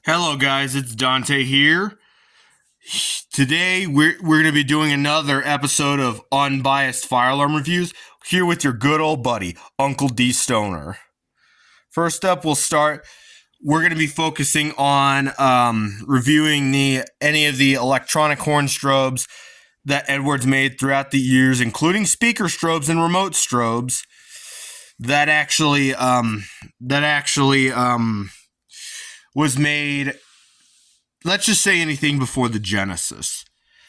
Hello guys, it's Dante here. Today we're going to be doing another episode of Unbiased Fire Alarm Reviews here with your good old buddy, Uncle D Stoner. First up, we're going to be focusing on reviewing any of the electronic horn strobes that Edwards made throughout the years, including speaker strobes and remote strobes that actually was made, let's just say, anything before the Genesis.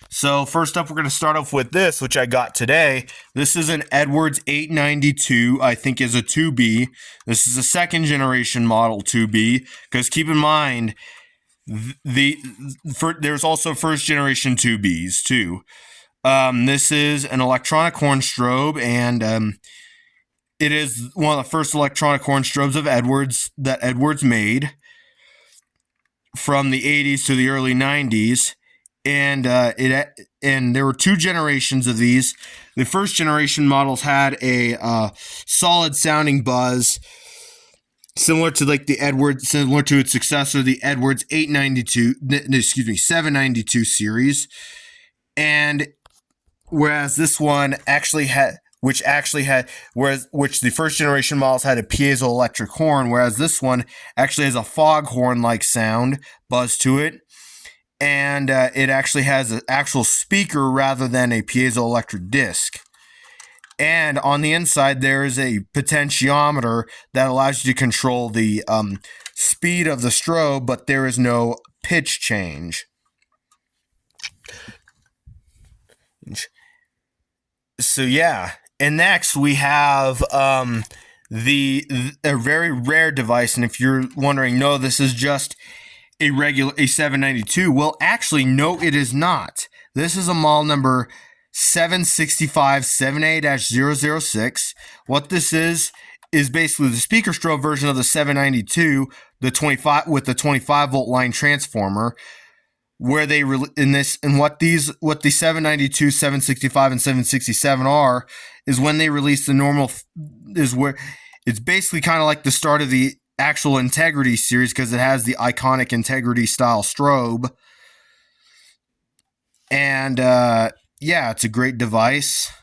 So first up, we're going to start off with this, which I got today. This is an Edwards 892, I think is a 2B. This is a second generation model 2B, because keep in mind, there's also first generation 2Bs too. This is an electronic horn strobe, and it is one of the first electronic horn strobes of Edwards that Edwards made from the 80s to the early 90s, and there were two generations of these. The first generation models had a solid sounding buzz, similar to its successor, the Edwards 792 series, and whereas this one actually had. Which the first generation models had a piezoelectric horn, whereas this one actually has a foghorn-like sound buzz to it, and it actually has an actual speaker rather than a piezoelectric disc. And on the inside, there is a potentiometer that allows you to control the speed of the strobe, but there is no pitch change. So yeah. And next we have a very rare device, and if you're wondering, no, this is just a 792. Well, actually, no, it is not. This is a model number 765-7A-006. What this is basically the speaker strobe version of the 792, the 25 volt line transformer. Where they what the 792, 765, and 767 are is when they release the normal, is where it's basically kind of like the start of the actual Integrity series, because it has the iconic Integrity style strobe. And yeah, it's a great device.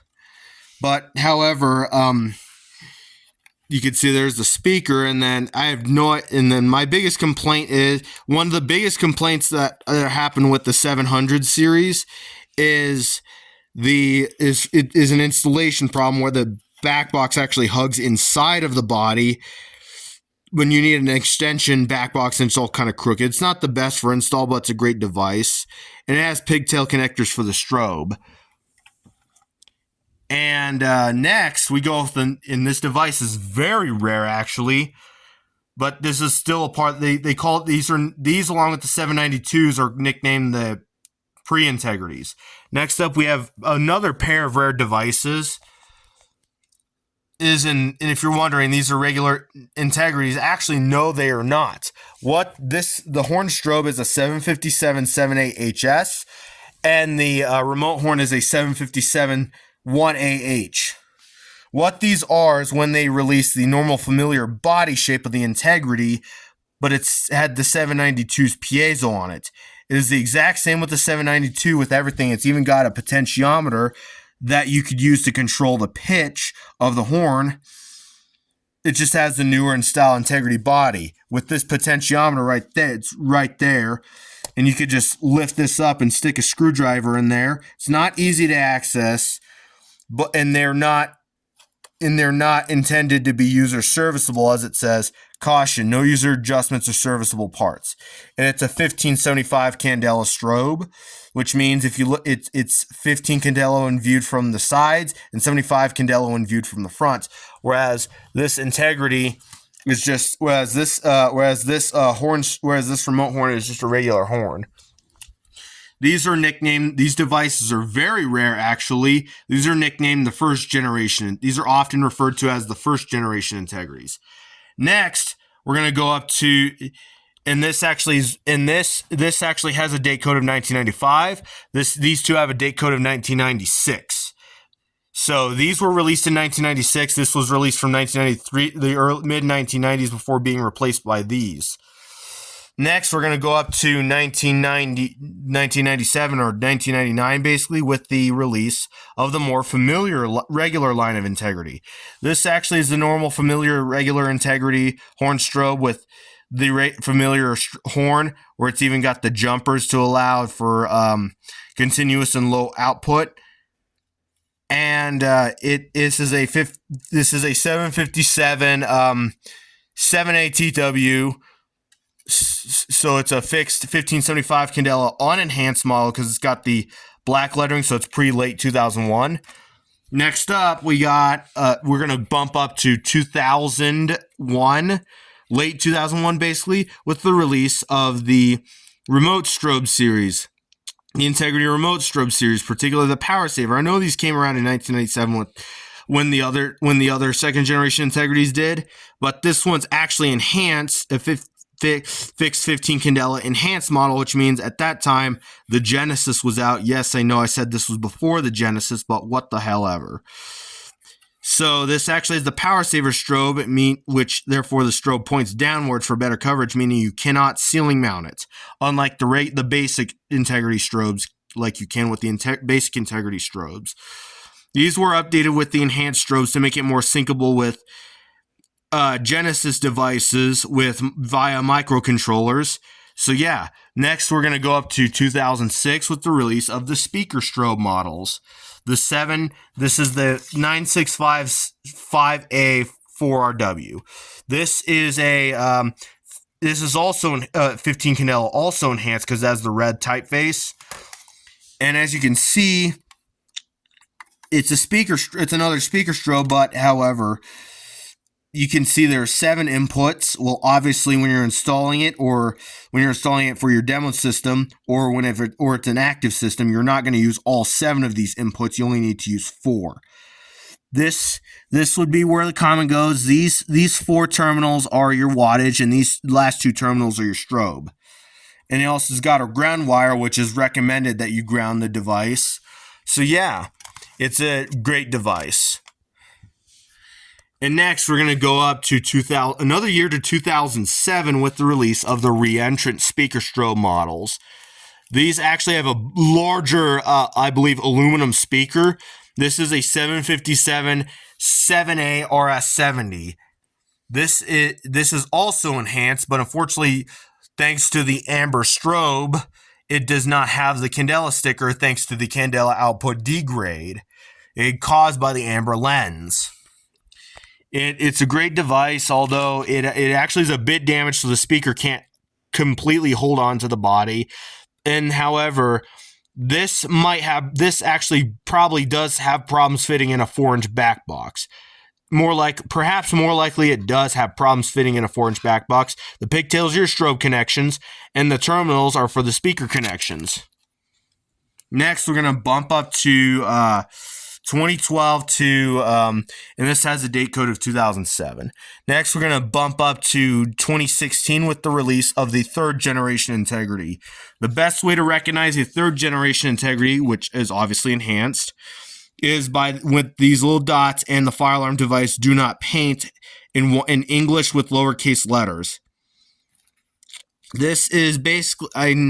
But however, you can see there's the speaker, and then my biggest complaint is, one of the biggest complaints that happened with the 700 series is an installation problem where the back box actually hugs inside of the body. When you need an extension back box, and it's all kind of crooked. It's not the best for install, but it's a great device. And it has pigtail connectors for the strobe. And next, we go with and this device is very rare, actually, but this is still a part. They call it, these along with the 792s are nicknamed the pre-integrities. Next up, we have another pair of rare devices. And if you're wondering, these are regular integrities. Actually, no, they are not. The horn strobe is a 757 7A-HS, and the remote horn is a 757 1AH. What these are is when they release the normal familiar body shape of the Integrity, but it's had the 792's piezo on it. It is the exact same with the 792 with everything. It's even got a potentiometer that you could use to control the pitch of the horn. It just has the newer and style Integrity body. With this potentiometer right there, it's right there. And you could just lift this up and stick a screwdriver in there. It's not easy to access. But they're not intended to be user serviceable, as it says. Caution: no user adjustments or serviceable parts. And it's a 1575 candela strobe, which means if you look, it's 15 candela when viewed from the sides and 75 candela when viewed from the front. Whereas this Integrity is just this remote horn is just a regular horn. These devices are very rare, actually. These are nicknamed the first generation. These are often referred to as the first generation Integrities. Next, we're going to go up to, and this actually has a date code of 1995. These two have a date code of 1996. So these were released in 1996. This was released from 1993, the mid 1990s, before being replaced by these. Next, we're going to go up to 1997 or 1999, basically, with the release of the more familiar regular line of integrity. This actually is the normal familiar regular integrity horn strobe with the familiar horn, where it's even got the jumpers to allow for continuous and low output. And this is a 757 7A TW. So it's a fixed 1575 candela on enhanced model because it's got the black lettering, so it's pre-late 2001. Next up, we got we're gonna bump up to 2001, late 2001, basically, with the release of the remote strobe series, the Integrity Remote Strobe series, particularly the Power Saver. I know these came around in 1997 when the other second generation Integrities did, but this one's actually enhanced, a fixed 15 candela enhanced model, which means at that time the Genesis was out. Yes, I know I said this was before the Genesis, but what the hell ever. So this actually is the Power Saver strobe, which therefore the strobe points downwards for better coverage, meaning you cannot ceiling mount it, unlike the basic Integrity strobes, like you can with the basic Integrity strobes. These were updated with the enhanced strobes to make it more syncable with Genesis devices via microcontrollers. So yeah, next we're going to go up to 2006 with the release of the speaker strobe models. This is the 9655A 4RW. This is also 15 candela, also enhanced because it has the red typeface. And as you can see, it's another speaker strobe, but however, you can see there are 7 inputs. Well, obviously, when you're installing it, or when you're installing it for your demo system, or it's an active system, you're not going to use all 7 of these inputs. You only need to use 4. This would be where the common goes. These 4 terminals are your wattage, and these last 2 terminals are your strobe. And it also has got a ground wire, which is recommended that you ground the device. So yeah, it's a great device. And next, we're going to go up to another year to 2007 with the release of the re-entrant speaker strobe models. These actually have a larger, I believe, aluminum speaker. This is a 757 7A RS70. This is also enhanced, but unfortunately, thanks to the amber strobe, it does not have the candela sticker thanks to the candela output degrade caused by the amber lens. It's a great device, although it actually is a bit damaged, so the speaker can't completely hold on to the body. And however, this actually probably does have problems fitting in a 4-inch back box. Perhaps more likely it does have problems fitting in a 4-inch back box. The pigtails are your strobe connections, and the terminals are for the speaker connections. Next, we're going to bump up to 2012 to, and this has a date code of 2007. Next, we're going to bump up to 2016 with the release of the 3rd generation Integrity. The best way to recognize a 3rd generation Integrity, which is obviously enhanced, is with these little dots and the fire alarm device do not paint in English with lowercase letters. This is basically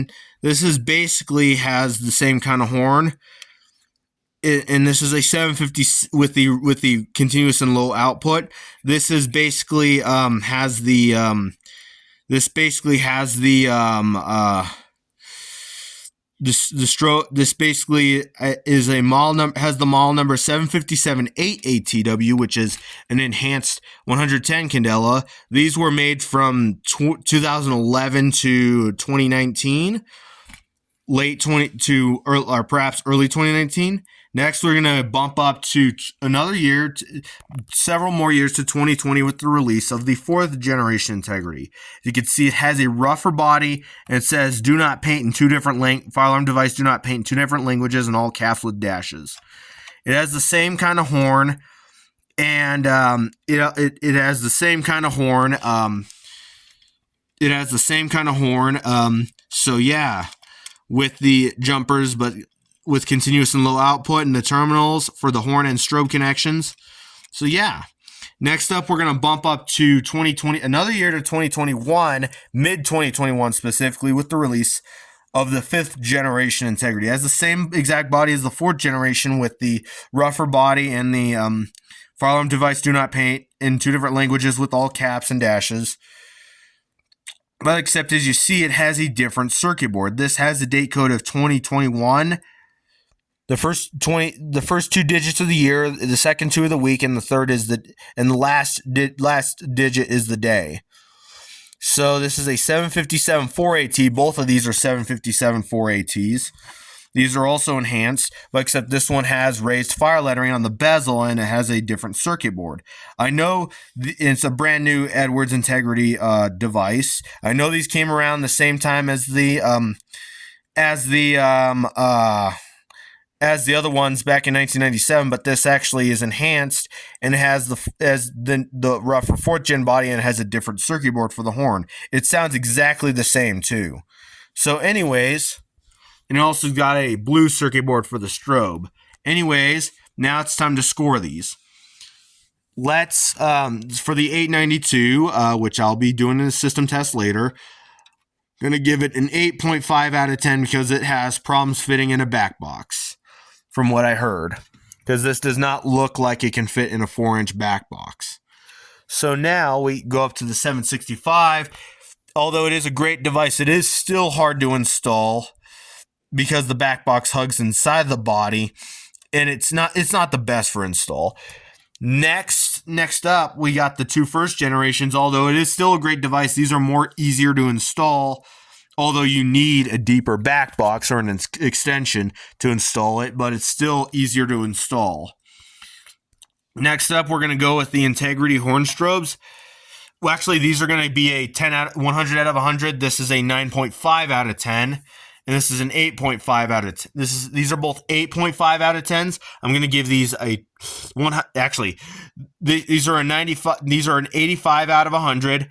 has the same kind of horn. And this is a 750 with the continuous and low output. This is basically has the this basically has the this basically is a model number, has the model number 757-8 ATW, which is an enhanced 110 candela. These were made from 2011 to 2019, or perhaps early 2019. Next, we're going to bump up to another year, several more years to 2020 with the release of the 4th generation Integrity. You can see it has a rougher body, and it says do not paint in 2 different fire alarm device, do not paint in 2 different languages, and all caps with dashes. It has the same kind of horn, and it has the same kind of horn. So yeah, with the jumpers, but with continuous and low output and the terminals for the horn and strobe connections. So yeah. Next up, we're going to bump up to 2020, another year to 2021, mid-2021 specifically, with the release of the 5th generation Integrity. It has the same exact body as the 4th generation with the rougher body and the fire alarm device do not paint in 2 different languages with all caps and dashes. But except as you see, it has a different circuit board. This has the date code of 2021. The first 2 digits of the year, the second 2 of the week, and the third is the last digit is the day. So this is a 757 4AT. Both of these are 757 4ATs. These are also enhanced, but except this one has raised fire lettering on the bezel and it has a different circuit board. I know it's a brand new Edwards Integrity device. I know these came around the same time as the other ones back in 1997, but this actually is enhanced and it has the rougher 4th gen body and it has a different circuit board for the horn. It sounds exactly the same too. So anyways, and it also got a blue circuit board for the strobe. Anyways, now it's time to score these. Let's, for the 892, which I'll be doing in a system test later, going to give it an 8.5 out of 10 because it has problems fitting in a back box, from what I heard. Because this does not look like it can fit in a 4-inch back box. So now we go up to the 765. Although it is a great device, it is still hard to install because the back box hugs inside the body, and it's not the best for install. Next up, we got the 2 first generations. Although it is still a great device, these are easier to install. Although you need a deeper back box or an extension to install it, but it's still easier to install. Next up, we're going to go with the Integrity horn strobes. Well, actually, these are going to be a 100 out of 100. This is a 9.5 out of 10. And this is an 8.5 out of 10. These are both 8.5 out of 10s. I'm going to give these a one. Actually, these are a 95. These are an 85 out of 100.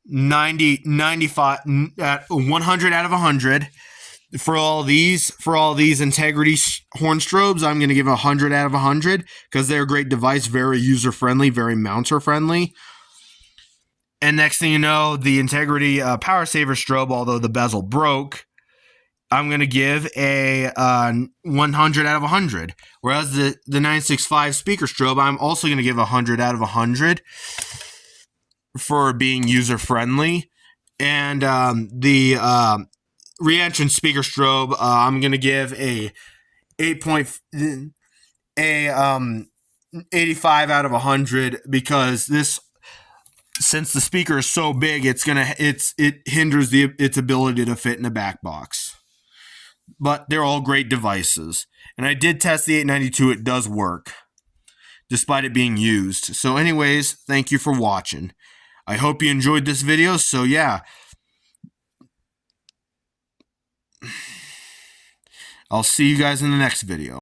95 at 100 out of 100. For all these Integrity horn strobes, I'm going to give 100 out of 100 because they're a great device, very user friendly, very mounter friendly. And next thing you know, the Integrity power saver strobe, although the bezel broke, I'm going to give a 100 out of 100. Whereas the 965 speaker strobe, I'm also going to give 100 out of 100 for being user-friendly. And the re-entrance speaker strobe, I'm going to give a 85 out of 100 because since the speaker is so big, it hinders its ability to fit in a back box. But they're all great devices. And I did test the 892. It does work, despite it being used. So anyways, thank you for watching. I hope you enjoyed this video. So yeah, I'll see you guys in the next video.